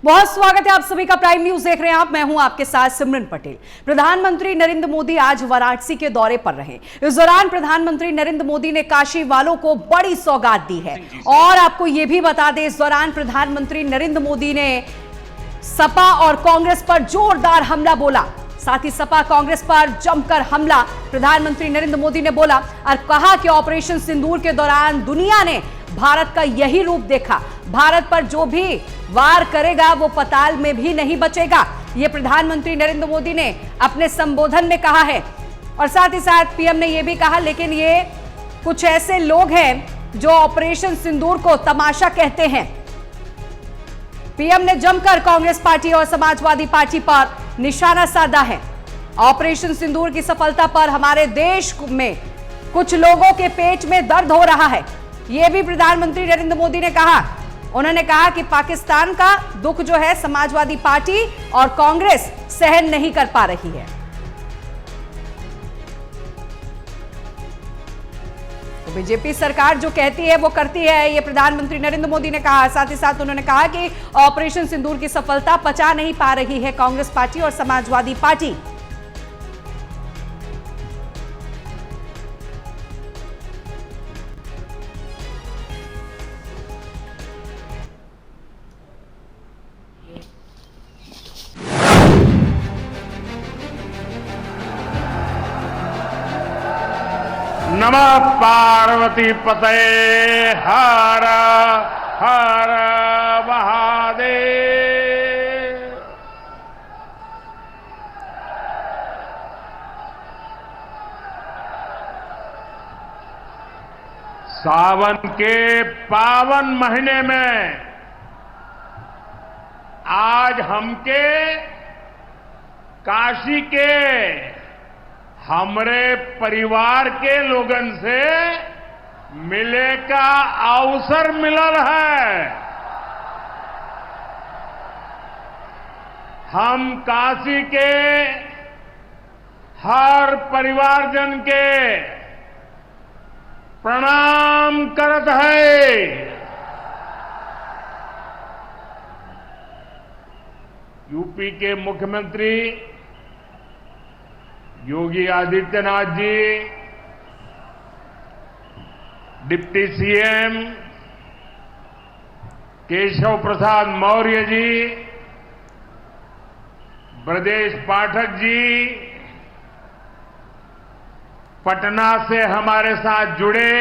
बहुत स्वागत है आप सभी का प्राइम न्यूज देख रहे हैं आप। मैं हूं आपके साथ सिमरन पटेल। प्रधानमंत्री नरेंद्र मोदी आज वाराणसी के दौरे पर रहे। इस दौरान प्रधानमंत्री नरेंद्र मोदी ने काशी वालों को बड़ी सौगात दी है। और आपको यह भी बता दें, इस दौरान प्रधानमंत्री नरेंद्र मोदी ने सपा और कांग्रेस पर जोरदार हमला बोला। साथ ही सपा कांग्रेस पर जमकर हमला प्रधानमंत्री नरेंद्र मोदी ने बोला और कहा कि ऑपरेशन सिंदूर के दौरान दुनिया ने भारत का यही रूप देखा। भारत पर जो भी वार करेगा वो पाताल में भी नहीं बचेगा। ये प्रधानमंत्री नरेंद्र मोदी ने अपने संबोधन में कहा है। और साथ ही साथ पीएम ने यह भी कहा, लेकिन ये कुछ ऐसे लोग हैं जो ऑपरेशन सिंदूर को तमाशा कहते हैं। पीएम ने जमकर कांग्रेस पार्टी और समाजवादी पार्टी पर निशाना साधा है। ऑपरेशन सिंदूर की सफलता पर हमारे देश में कुछ लोगों के पेट में दर्द हो रहा है, यह भी प्रधानमंत्री नरेंद्र मोदी ने कहा। उन्होंने कहा कि पाकिस्तान का दुख जो है समाजवादी पार्टी और कांग्रेस सहन नहीं कर पा रही है। तो बीजेपी सरकार जो कहती है वो करती है, ये प्रधानमंत्री नरेंद्र मोदी ने कहा। साथ ही साथ उन्होंने कहा कि ऑपरेशन सिंदूर की सफलता पचा नहीं पा रही है कांग्रेस पार्टी और समाजवादी पार्टी। नमः पार्वती पते हर हर महादेव। सावन के पावन महीने में आज हमके काशी के हमरे परिवार के लोगन से मिले का अवसर मिलल है। हम काशी के हर परिवारजन के प्रणाम करत है। यूपी के मुख्यमंत्री योगी आदित्यनाथ जी, डिप्टी सीएम केशव प्रसाद मौर्य जी, ब्रजेश पाठक जी, पटना से हमारे साथ जुड़े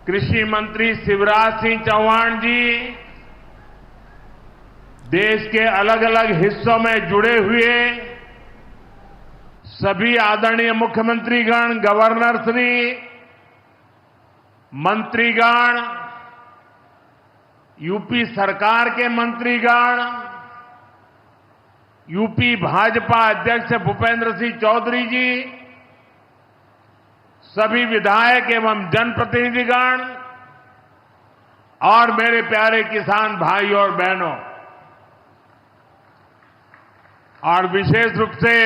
कृषि मंत्री शिवराज सिंह चौहान जी, देश के अलग अलग हिस्सों में जुड़े हुए सभी आदरणीय मुख्यमंत्रीगण, गवर्नर श्री, मंत्रीगण, यूपी सरकार के मंत्रीगण, यूपी भाजपा अध्यक्ष भूपेंद्र सिंह चौधरी जी, सभी विधायक एवं जनप्रतिनिधिगण और मेरे प्यारे किसान भाई और बहनों, और विशेष रूप से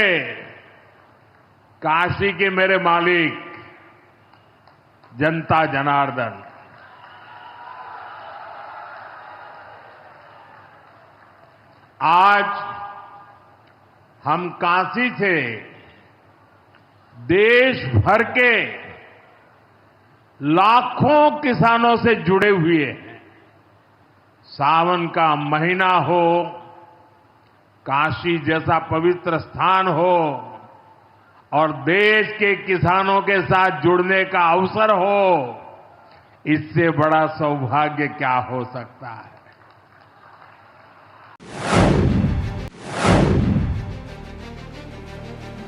काशी के मेरे मालिक जनता जनार्दन, आज हम काशी से देश भर के लाखों किसानों से जुड़े हुए हैं। सावन का महीना हो, काशी जैसा पवित्र स्थान हो और देश के किसानों के साथ जुड़ने का अवसर हो, इससे बड़ा सौभाग्य क्या हो सकता है।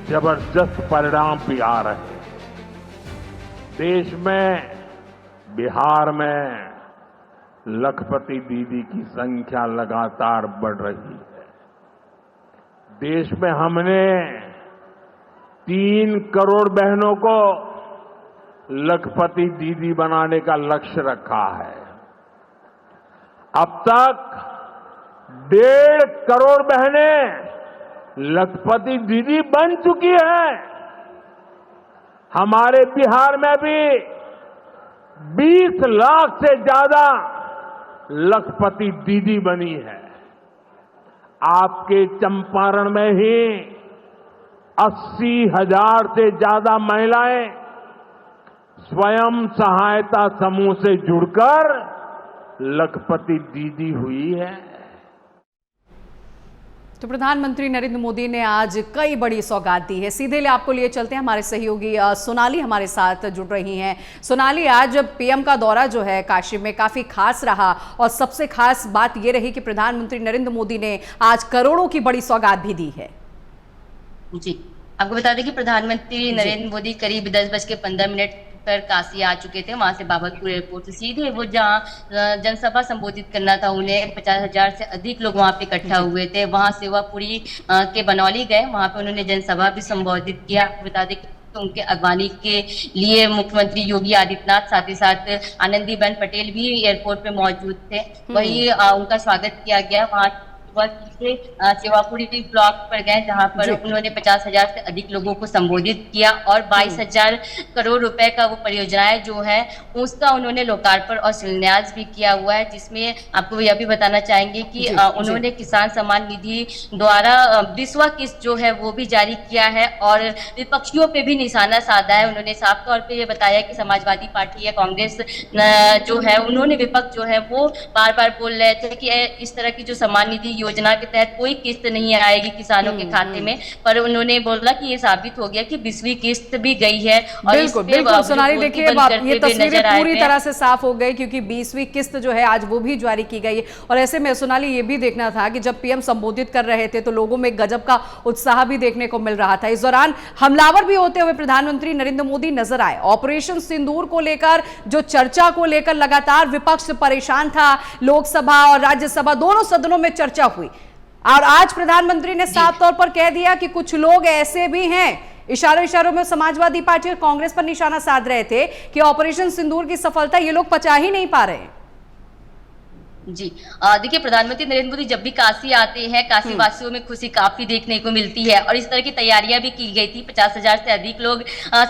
जबरदस्त परिणाम भी आ रहे हैं। देश में, बिहार में लखपति दीदी की संख्या लगातार बढ़ रही है। देश में हमने 3 करोड़ बहनों को लखपति दीदी बनाने का लक्ष्य रखा है। अब तक 1.5 करोड़ बहनें लखपति दीदी बन चुकी है। हमारे बिहार में भी 20 लाख से ज्यादा लखपति दीदी बनी है। आपके चंपारण में ही 80,000 से ज्यादा महिलाएं स्वयं सहायता समूह से जुड़कर लखपति दीदी हुई है। तो प्रधानमंत्री नरेंद्र मोदी ने आज कई बड़ी सौगात दी है। सीधे ले आपको लिए चलते हैं, हमारे सहयोगी सोनाली हमारे साथ जुड़ रही हैं। सोनाली, आज पीएम का दौरा जो है काशी में काफी खास रहा और सबसे खास बात यह रही कि प्रधानमंत्री नरेंद्र मोदी ने आज करोड़ों की बड़ी सौगात भी दी है। जी, आपको बता दें कि प्रधानमंत्री नरेंद्र मोदी करीब 10:15 पर काशी आ चुके थे। वहां से बाबतपुर एयरपोर्ट से सीधे वो जहां जनसभा संबोधित करना था, उन्हें 50,000 से अधिक लोग वहां पे इकट्ठा हुए थे। वहां सेवापुरी के बनौली गए, वहां पे उन्होंने जनसभा भी संबोधित किया। बता दें तो उनके अगवानी के लिए मुख्यमंत्री योगी आदित्यनाथ, साथ ही साथ आनंदीबेन पटेल भी एयरपोर्ट पे मौजूद थे। वही उनका स्वागत किया गया। वहां सेवापुरी ब्लॉक पर गए, जहां पर उन्होंने 50,000 से अधिक लोगों को संबोधित किया और 22,000 करोड़ रुपए का वो परियोजनाएं जो है उसका उन्होंने लोकार्पण और शिलान्यास भी किया हुआ है। जिसमें आपको यह भी बताना चाहेंगे कि उन्होंने किसान सम्मान निधि द्वारा 20वां किस्त जो है वो भी जारी किया है और विपक्षियों पे भी निशाना साधा है। उन्होंने साफ तौर पे ये बताया कि समाजवादी पार्टी या कांग्रेस जो है, उन्होंने विपक्ष जो है वो बार बार बोल रहे थे कि इस तरह की जो सम्मान निधि योजना के तहत कोई किस्त नहीं आएगी किसानों के खाते में, पर उन्होंने बोला कि ये साबित हो गया कि 20वीं किस्त भी गई है। और बिल्कुल बिल्कुल सोनाली, देखिए ये तस्वीरें पूरी तरह से साफ हो गई क्योंकि 20वीं किस्त जो है आज वो भी जारी की गई है। और ऐसे में सोनाली ये भी देखना था कि जब पीएम संबोधित कर रहे थे तो लोगों में गजब का उत्साह भी देखने को मिल रहा था। इस दौरान हमलावर भी होते हुए प्रधानमंत्री नरेंद्र मोदी नजर आए। ऑपरेशन सिंदूर को लेकर जो चर्चा को लेकर लगातार विपक्ष परेशान था, लोकसभा और राज्यसभा दोनों सदनों में चर्चा हुई और आज प्रधानमंत्री ने साफ तौर पर कह दिया कि कुछ लोग ऐसे भी हैं, इशारों में समाजवादी पार्टी और कांग्रेस पर निशाना साध रहे थे कि ऑपरेशन सिंदूर की सफलता ये लोग पचा ही नहीं पा रहे हैं। जी, देखिए प्रधानमंत्री नरेंद्र मोदी जब भी काशी आते हैं, काशी वासियों में खुशी काफी देखने को मिलती है और इस तरह की तैयारियां भी की गई थी। 50,000 से अधिक लोग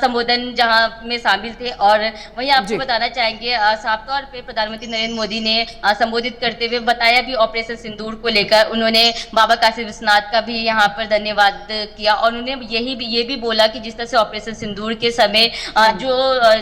संबोधन जहां में शामिल थे। और वहीं आपको बताना चाहेंगे, साफ तौर पे प्रधानमंत्री नरेंद्र मोदी ने संबोधित करते हुए बताया भी ऑपरेशन सिंदूर को लेकर। उन्होंने बाबा काशी विश्वनाथ का भी यहाँ पर धन्यवाद किया और उन्होंने ये भी बोला कि जिस तरह से ऑपरेशन सिंदूर के समय जो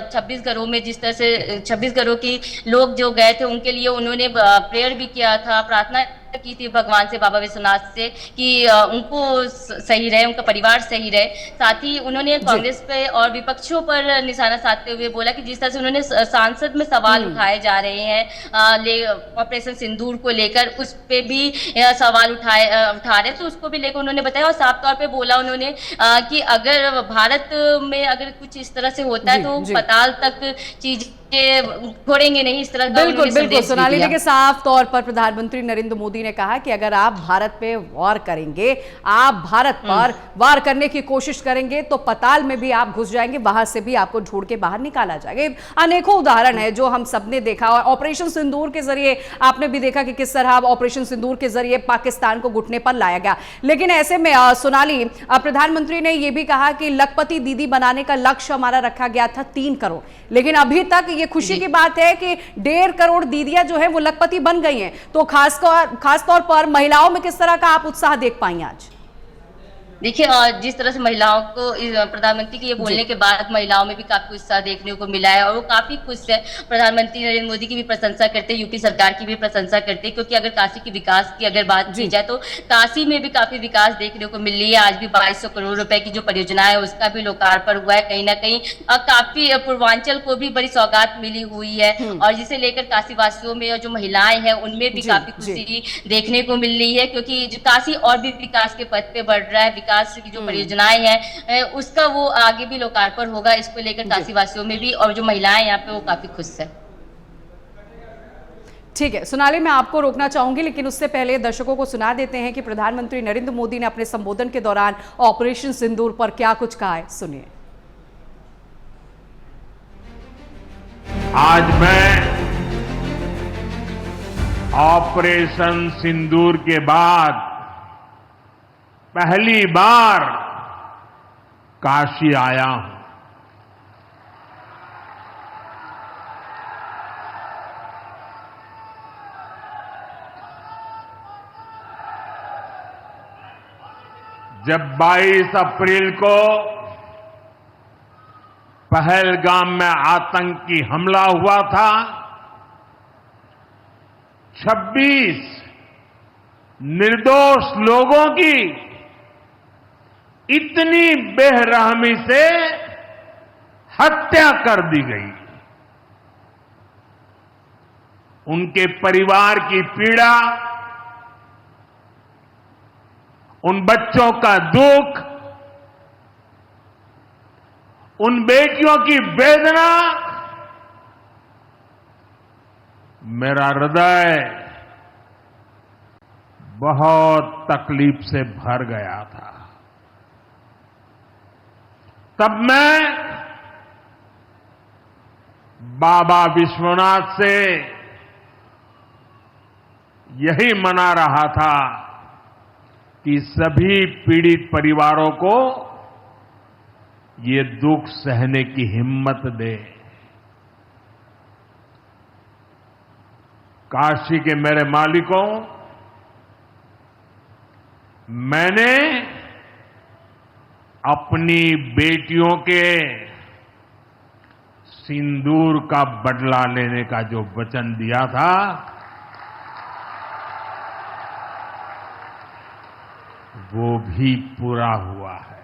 26 घरों में जिस तरह से 26 घरों की लोग जो गए थे उनके लिए उन्होंने प्रेयर भी किया था, प्रार्थना की थी भगवान से, बाबा विश्वनाथ से, कि उनको सही रहे, उनका परिवार सही रहे। साथ ही उन्होंने कांग्रेस पे और विपक्षों पर निशाना साधते हुए बोला कि जिस तरह से उन्होंने सांसद में सवाल उठाए जा रहे हैं ऑपरेशन सिंदूर को लेकर, उस पे भी सवाल उठा रहे, तो उसको भी लेकर उन्होंने बताया। और साफ तौर पे बोला उन्होंने कि अगर भारत में अगर कुछ इस तरह से होता है तो पताल तक चीज छोड़ेंगे नहीं, इस तरह का बिल्कुल सोनाली, देखिए साफ तौर पर प्रधानमंत्री नरेंद्र मोदी ने कहा कि अगर आप भारत पे वार करेंगे, आप भारत पर वार करने की कोशिश करेंगे तो पताल में भी आप घुस जाएंगे, वहां से भी आपको ढूंढ के बाहर निकाला जाएगा। अनेकों उदाहरण है जो हम सबने देखा और ऑपरेशन सिंदूर के जरिए आपने भी देखा कि किस तरह ऑपरेशन सिंदूर के जरिए पाकिस्तान को घुटने पर लाया गया। लेकिन ऐसे में सोनाली, प्रधानमंत्री ने यह भी कहा कि लखपति दीदी बनाने का लक्ष्य हमारा रखा गया था 3 करोड़, लेकिन अभी तक ये खुशी की बात है कि 1.5 करोड़ दीदियां जो है वो लखपति बन गई हैं। तो खास तौर पर महिलाओं में किस तरह का आप उत्साह देख पाई आज? देखिए, जिस तरह से महिलाओं को प्रधानमंत्री के ये बोलने के बाद महिलाओं में भी काफी उत्साह देखने को मिला है और वो काफी खुश है। प्रधानमंत्री नरेंद्र मोदी की भी प्रशंसा करते, यूपी सरकार की भी प्रशंसा करते, क्योंकि अगर काशी के विकास की अगर बात की जाए तो काशी में भी काफी विकास देखने को मिल रही है। आज भी 2200 करोड़ रुपए की जो परियोजना है उसका भी लोकार्पण हुआ है। कहीं ना कहीं काफी पूर्वांचल को भी बड़ी सौगात मिली हुई है और जिसे लेकर काशी वासियों में जो महिलाएं हैं उनमें भी काफी खुशी देखने को मिल रही है, क्योंकि काशी और भी विकास के पथ पे बढ़ रहा है। की जो परियोजनाएं हैं उसका वो आगे भी लोकार्पण होगा, इसको लेकर काशी वासियों में भी और जो महिलाएं यहाँ पे वो काफी खुश है। ठीक है सोनाली, मैं आपको रोकना चाहूंगी लेकिन उससे पहले दर्शकों को सुना देते हैं कि प्रधानमंत्री नरेंद्र मोदी ने अपने संबोधन के दौरान ऑपरेशन सिंदूर पर क्या कुछ कहा है, सुनिए। आज मैं ऑपरेशन सिंदूर के बाद पहली बार काशी आया हूं। जब 22 अप्रैल को पहलगाम में आतंकी हमला हुआ था, 26 निर्दोष लोगों की इतनी बेरहमी से हत्या कर दी गई। उनके परिवार की पीड़ा, उन बच्चों का दुख, उन बेटियों की वेदना, मेरा हृदय बहुत तकलीफ से भर गया था। तब मैं बाबा विश्वनाथ से यही मना रहा था कि सभी पीड़ित परिवारों को ये दुख सहने की हिम्मत दे। काशी के मेरे मालिकों, मैंने अपनी बेटियों के सिंदूर का बदला लेने का जो वचन दिया था, वो भी पूरा हुआ है।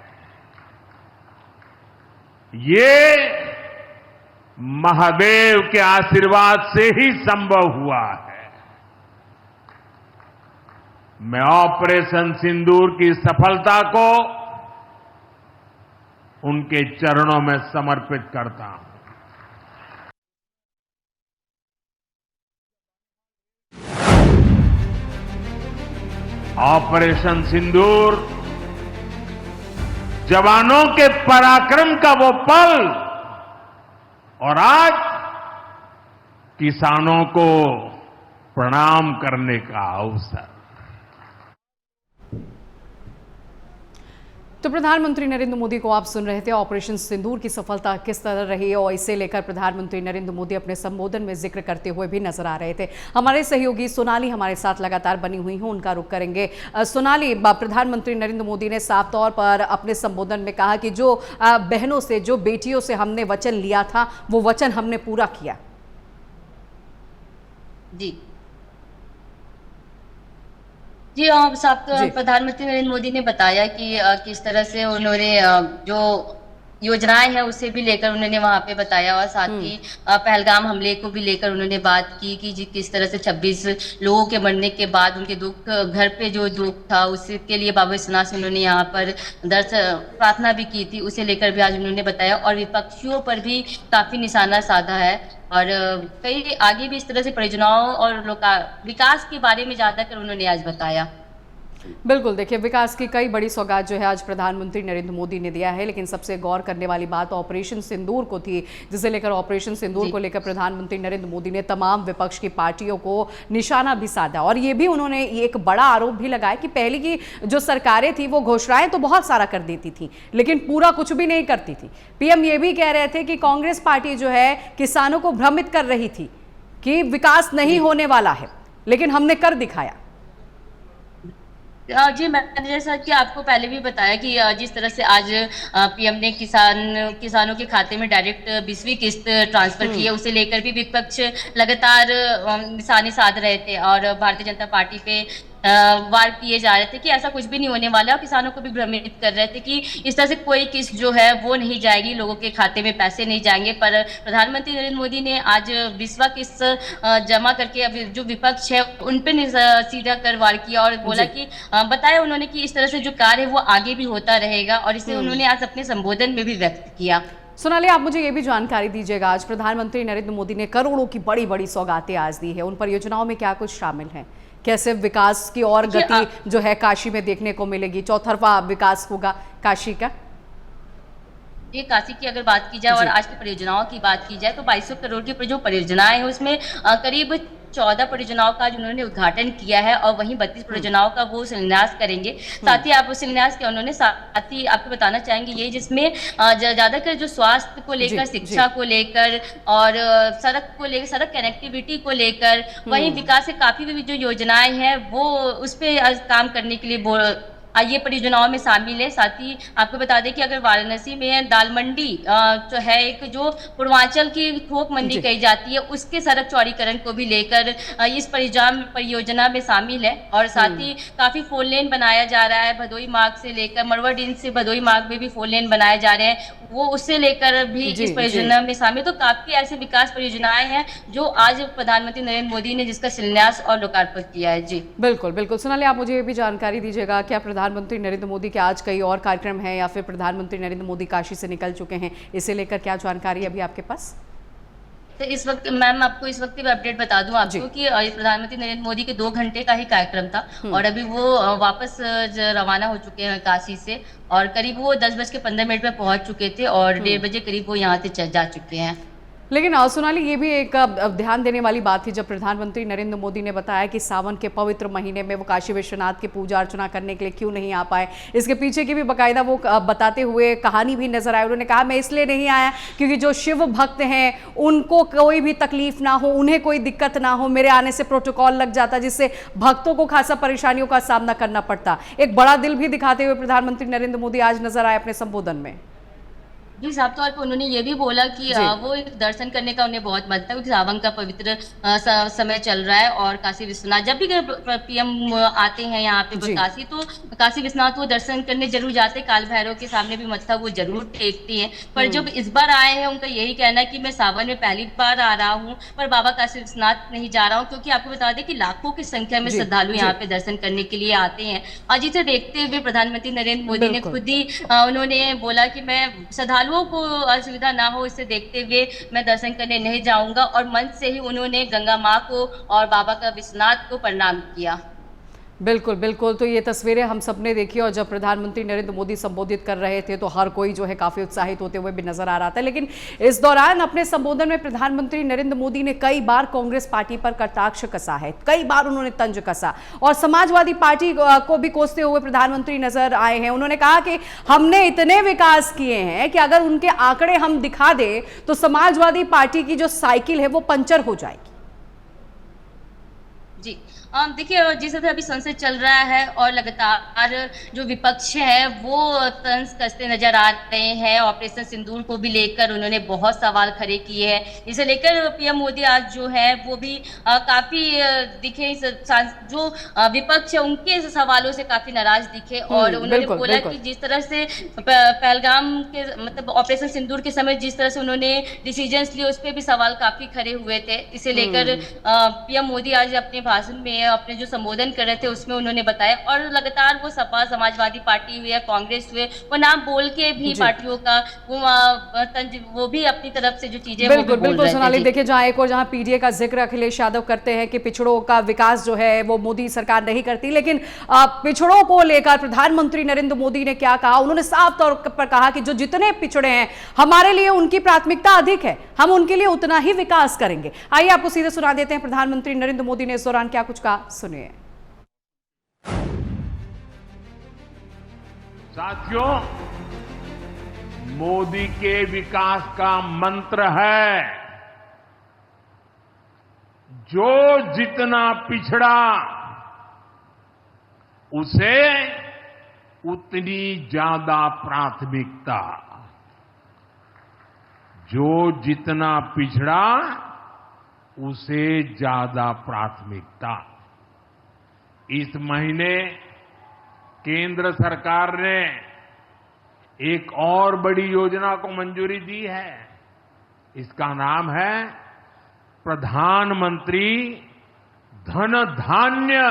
ये महादेव के आशीर्वाद से ही संभव हुआ है। मैं ऑपरेशन सिंदूर की सफलता को उनके चरणों में समर्पित करता हूं। ऑपरेशन सिंदूर जवानों के पराक्रम का वो पल, और आज किसानों को प्रणाम करने का अवसर। तो प्रधानमंत्री नरेंद्र मोदी को आप सुन रहे थे। ऑपरेशन सिंदूर की सफलता किस तरह रही और इसे लेकर प्रधानमंत्री नरेंद्र मोदी अपने संबोधन में जिक्र करते हुए भी नजर आ रहे थे। हमारे सहयोगी सोनाली हमारे साथ लगातार बनी हुई हैं, उनका रुख करेंगे। सोनाली, प्रधानमंत्री नरेंद्र मोदी ने साफ तौर पर अपने संबोधन में कहा कि जो बहनों से, जो बेटियों से हमने वचन लिया था, वो वचन हमने पूरा किया। जी प्रधानमंत्री नरेंद्र मोदी ने बताया कि किस तरह से उन्होंने जो योजनाएं हैं उसे भी लेकर उन्होंने वहां पे बताया, और साथ ही पहलगाम हमले को भी लेकर उन्होंने बात की कि किस तरह से 26 लोगों के मरने के बाद उनके दुख, घर पे जो दुख था उसके लिए बाबा विश्वनाथ से उन्होंने यहाँ पर प्रार्थना भी की थी, उसे लेकर भी आज उन्होंने बताया। और विपक्षियों पर भी काफी निशाना साधा है, और कई आगे भी इस तरह से परियोजनाओं और विकास के बारे में ज्यादातर उन्होंने आज बताया। बिल्कुल, देखिए, विकास की कई बड़ी सौगात जो है आज प्रधानमंत्री नरेंद्र मोदी ने दिया है, लेकिन सबसे गौर करने वाली बात ऑपरेशन सिंदूर को थी, जिसे लेकर ऑपरेशन सिंदूर को लेकर प्रधानमंत्री नरेंद्र मोदी ने तमाम विपक्ष की पार्टियों को निशाना भी साधा। और ये भी उन्होंने एक बड़ा आरोप भी लगाया कि पहले की जो सरकारें थी वो घोषणाएं तो बहुत सारा कर देती थी, लेकिन पूरा कुछ भी नहीं करती थी। पीएम ये भी कह रहे थे कि कांग्रेस पार्टी जो है किसानों को भ्रमित कर रही थी कि विकास नहीं होने वाला है, लेकिन हमने कर दिखाया। जी, मैंने जैसा कि आपको पहले भी बताया कि जिस तरह से आज पीएम ने किसानों के खाते में डायरेक्ट 20वीं किस्त ट्रांसफर की है, उसे लेकर भी विपक्ष लगातार निशाने साध रहे थे और भारतीय जनता पार्टी पे वार किए जा रहे थे कि ऐसा कुछ भी नहीं होने वाला, और किसानों को भी भ्रमित कर रहे थे कि इस तरह से कोई किस्त जो है वो नहीं जाएगी, लोगों के खाते में पैसे नहीं जाएंगे। पर प्रधानमंत्री नरेंद्र मोदी ने आज 20वां किस्त जमा करके अब जो विपक्ष है उन पे सीधा कर वार किया और बोला कि बताया उन्होंने कि इस तरह से जो कार्य है वो आगे भी होता रहेगा, और इसे उन्होंने आज अपने संबोधन में भी व्यक्त किया। सोनाली, आप मुझे ये भी जानकारी दीजिएगा, आज प्रधानमंत्री नरेंद्र मोदी ने करोड़ों की बड़ी बड़ी सौगातें आज दी है, उन परियोजनाओं में क्या कुछ शामिल है? कैसे विकास की और गति जो है काशी में देखने को मिलेगी? चौतरफा विकास होगा काशी का। ये काशी की अगर बात की जाए और आज की परियोजनाओं की बात की जाए तो 2200 करोड़ की जो परियोजनाएं हैं उसमें करीब 14 परियोजनाओं का उन्होंने उद्घाटन किया है, और वहीं 32 परियोजनाओं का वो शिलान्यास करेंगे। साथ ही आप शिलान्यास किया उन्होंने, साथ ही आपको बताना चाहेंगे ये जिसमें ज्यादातर जो स्वास्थ्य को लेकर, शिक्षा को लेकर और सड़क को लेकर, सड़क कनेक्टिविटी को लेकर, वहीं विकास से काफी भी जो योजनाएं हैं वो उस पर काम करने के लिए ये परियोजनाओं में शामिल है। साथ ही आपको बता दें कि अगर वाराणसी में दाल मंडी जो है, एक जो पूर्वांचल की थोक मंडी जी। कही जाती है, उसके सड़क चौड़ीकरण को भी लेकर इस परियोजना में शामिल है। और साथ ही काफी फोर लेन बनाया जा रहा है, भदोई मार्ग से लेकर मरवाडीह से भदोई मार्ग में भी फोर लेन बनाए जा रहे हैं, वो उससे लेकर भी जी, इस परियोजना में शामिल। तो काफी ऐसी विकास परियोजनाएं हैं जो आज प्रधानमंत्री नरेंद्र मोदी ने जिसका शिलान्यास और लोकार्पण किया है। जी बिल्कुल बिल्कुल। सोनाली, आप मुझे ये भी जानकारी दीजिएगा, क्या प्रधानमंत्री नरेंद्र मोदी के आज कई और कार्यक्रम हैं या फिर प्रधानमंत्री नरेंद्र मोदी काशी से निकल चुके हैं, इसे लेकर क्या जानकारी अभी आपके पास? तो इस वक्त मैम आपको इस वक्त भी अपडेट बता दूं आपको कि प्रधानमंत्री नरेंद्र मोदी के 2 घंटे का ही कार्यक्रम था और अभी वो वापस रवाना हो चुके हैं काशी से, और करीब वो 10:15 पे पहुंच चुके थे और 1:30 बजे करीब वो यहाँ से जा चुके हैं। लेकिन सोनाली, ये भी एक ध्यान देने वाली बात थी जब प्रधानमंत्री नरेंद्र मोदी ने बताया कि सावन के पवित्र महीने में वो काशी विश्वनाथ की पूजा अर्चना करने के लिए क्यों नहीं आ पाए। इसके पीछे की भी बाकायदा वो बताते हुए कहानी भी नजर आई। उन्होंने कहा, मैं इसलिए नहीं आया क्योंकि जो शिव भक्त हैं उनको कोई भी तकलीफ ना हो, उन्हें कोई दिक्कत ना हो, मेरे आने से प्रोटोकॉल लग जाता जिससे भक्तों को खासा परेशानियों का सामना करना पड़ता। एक बड़ा दिल भी दिखाते हुए प्रधानमंत्री नरेंद्र मोदी आज नजर आए अपने संबोधन में। जी, साफ तौर पे उन्होंने ये भी बोला कि वो एक दर्शन करने का उन्हें बहुत मन था, क्योंकि सावन का पवित्र समय चल रहा है और काशी विश्वनाथ जब भी पीएम आते हैं यहाँ पे काशी, तो काशी विश्वनाथ वो दर्शन करने जरूर जाते हैं। काल भैरव के सामने भी मत्था वो जरूर टेकते हैं। पर जब इस बार आए हैं, उनका यही कहना है कि मैं सावन में पहली बार आ रहा हूँ पर बाबा काशी विश्वनाथ नहीं जा रहा हूँ, क्योंकि आपको बता दें कि लाखों की संख्या में श्रद्धालु यहाँ पे दर्शन करने के लिए आते हैं। और जिसे देखते हुए प्रधानमंत्री नरेंद्र मोदी ने खुद ही उन्होंने बोला कि मैं श्रद्धालुओं को असुविधा ना हो, इसे देखते हुए मैं दर्शन करने नहीं जाऊंगा, और मंच से ही उन्होंने गंगा माँ को और बाबा का विश्वनाथ को प्रणाम किया। बिल्कुल बिल्कुल। तो ये तस्वीरें हम सबने देखी और जब प्रधानमंत्री नरेंद्र मोदी संबोधित कर रहे थे तो हर कोई जो है काफी उत्साहित होते हुए भी नजर आ रहा था। लेकिन इस दौरान अपने संबोधन में प्रधानमंत्री नरेंद्र मोदी ने कई बार कांग्रेस पार्टी पर कटाक्ष कसा है, कई बार उन्होंने तंज कसा और समाजवादी पार्टी को भी कोसते हुए प्रधानमंत्री नजर आए हैं। उन्होंने कहा कि हमने इतने विकास किए हैं कि अगर उनके आंकड़े हम दिखा दें तो समाजवादी पार्टी की जो साइकिल है वो पंचर हो जाएगी। जी देखिए, जिस तरह अभी संसद चल रहा है और लगातार जो विपक्ष है वो तंज कसते नजर आ रहे हैं। ऑपरेशन सिंदूर को भी लेकर उन्होंने बहुत सवाल खड़े किए हैं। इसे लेकर पीएम मोदी आज जो है वो भी काफी दिखे, जो विपक्ष है उनके सवालों से काफी नाराज दिखे और उन्होंने बोला कि जिस तरह से पहलगाम के मतलब ऑपरेशन सिंदूर के समय जिस तरह से उन्होंने डिसीजंस लिए, उस पर भी सवाल काफी खड़े हुए थे। इसे लेकर पीएम मोदी आज अपने भाषण में अपने जो संबोधन कर रहे थे उसमें उन्होंने बताया, और लगातार वो सपा, समाजवादी पार्टी हुई है, कांग्रेस हुए, वो नाम बोल के भी पार्टियों का वो भी अपनी तरफ से जो चीजें बिल्कुल सोनाली, देखिए जहां एक और जहां पीडीए का जिक्र अखिलेश यादव करते हैं कि पिछड़ों का विकास जो है वो मोदी सरकार नहीं करती, लेकिन पिछड़ों को लेकर प्रधानमंत्री नरेंद्र मोदी ने क्या कहा, उन्होंने साफ तौर पर कहा कि जो जितने पिछड़े हैं हमारे लिए उनकी प्राथमिकता अधिक है, हम उनके लिए उतना ही विकास करेंगे। आइए आपको सीधे सुना देते हैं प्रधानमंत्री नरेंद्र मोदी ने इस दौरान क्या कुछ कहा, सुनिए। साथियों, मोदी के विकास का मंत्र है, जो जितना पिछड़ा उसे उतनी ज्यादा प्राथमिकता। जो जितना पिछड़ा उसे ज्यादा प्राथमिकता। इस महीने केंद्र सरकार ने एक और बड़ी योजना को मंजूरी दी है। इसका नाम है प्रधानमंत्री धन धान्य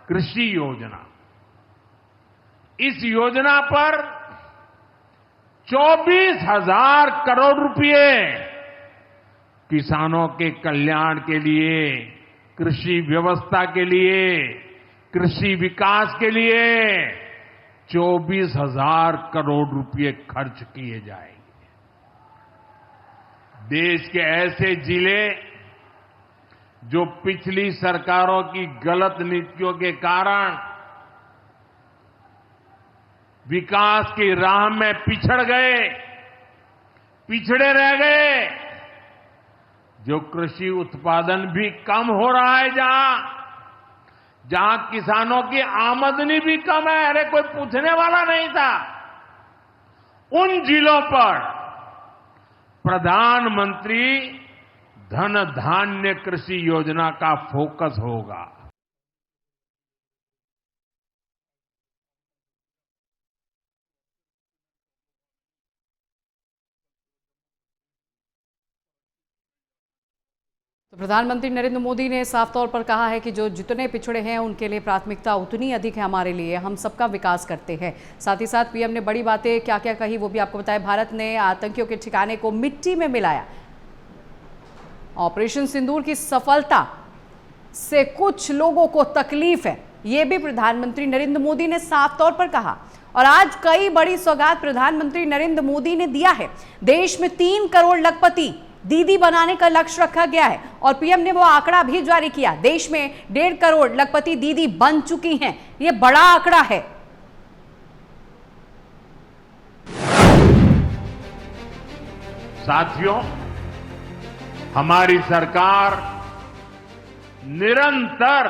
कृषि योजना। इस योजना पर 24,000 करोड़ रुपए किसानों के कल्याण के लिए, कृषि व्यवस्था के लिए, कृषि विकास के लिए 24,000 करोड़ रुपए खर्च किए जाएंगे। देश के ऐसे जिले जो पिछली सरकारों की गलत नीतियों के कारण विकास की राह में पिछड़ गए, पिछड़े रह गए, जो कृषि उत्पादन भी कम हो रहा है, जहां किसानों की आमदनी भी कम है, अरे कोई पूछने वाला नहीं था, उन जिलों पर प्रधानमंत्री धन धान्य कृषि योजना का फोकस होगा। तो प्रधानमंत्री नरेंद्र मोदी ने साफ तौर पर कहा है कि जो जितने पिछड़े हैं उनके लिए प्राथमिकता उतनी अधिक है हमारे लिए, हम सबका विकास करते हैं। साथ ही साथ पीएम ने बड़ी बातें क्या क्या कही वो भी आपको बताया। भारत ने आतंकियों के ठिकाने को मिट्टी में मिलाया। ऑपरेशन सिंदूर की सफलता से कुछ लोगों को तकलीफ है, ये भी प्रधानमंत्री नरेंद्र मोदी ने साफ तौर पर कहा। और आज कई बड़ी सौगात प्रधानमंत्री नरेंद्र मोदी ने दिया है। देश में 3 करोड़ लखपति दीदी बनाने का लक्ष्य रखा गया है और पीएम ने वो आंकड़ा भी जारी किया। देश में 1.5 करोड़ लखपति दीदी बन चुकी हैं। ये बड़ा आंकड़ा है। साथियों, हमारी सरकार निरंतर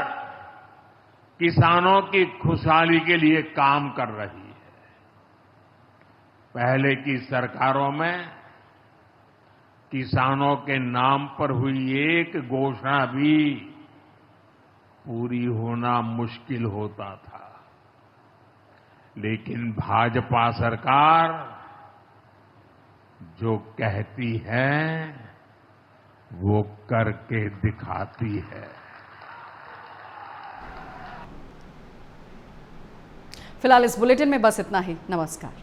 किसानों की खुशहाली के लिए काम कर रही है। पहले की सरकारों में किसानों के नाम पर हुई एक घोषणा भी पूरी होना मुश्किल होता था, लेकिन भाजपा सरकार जो कहती है वो करके दिखाती है। फिलहाल इस बुलेटिन में बस इतना ही। नमस्कार।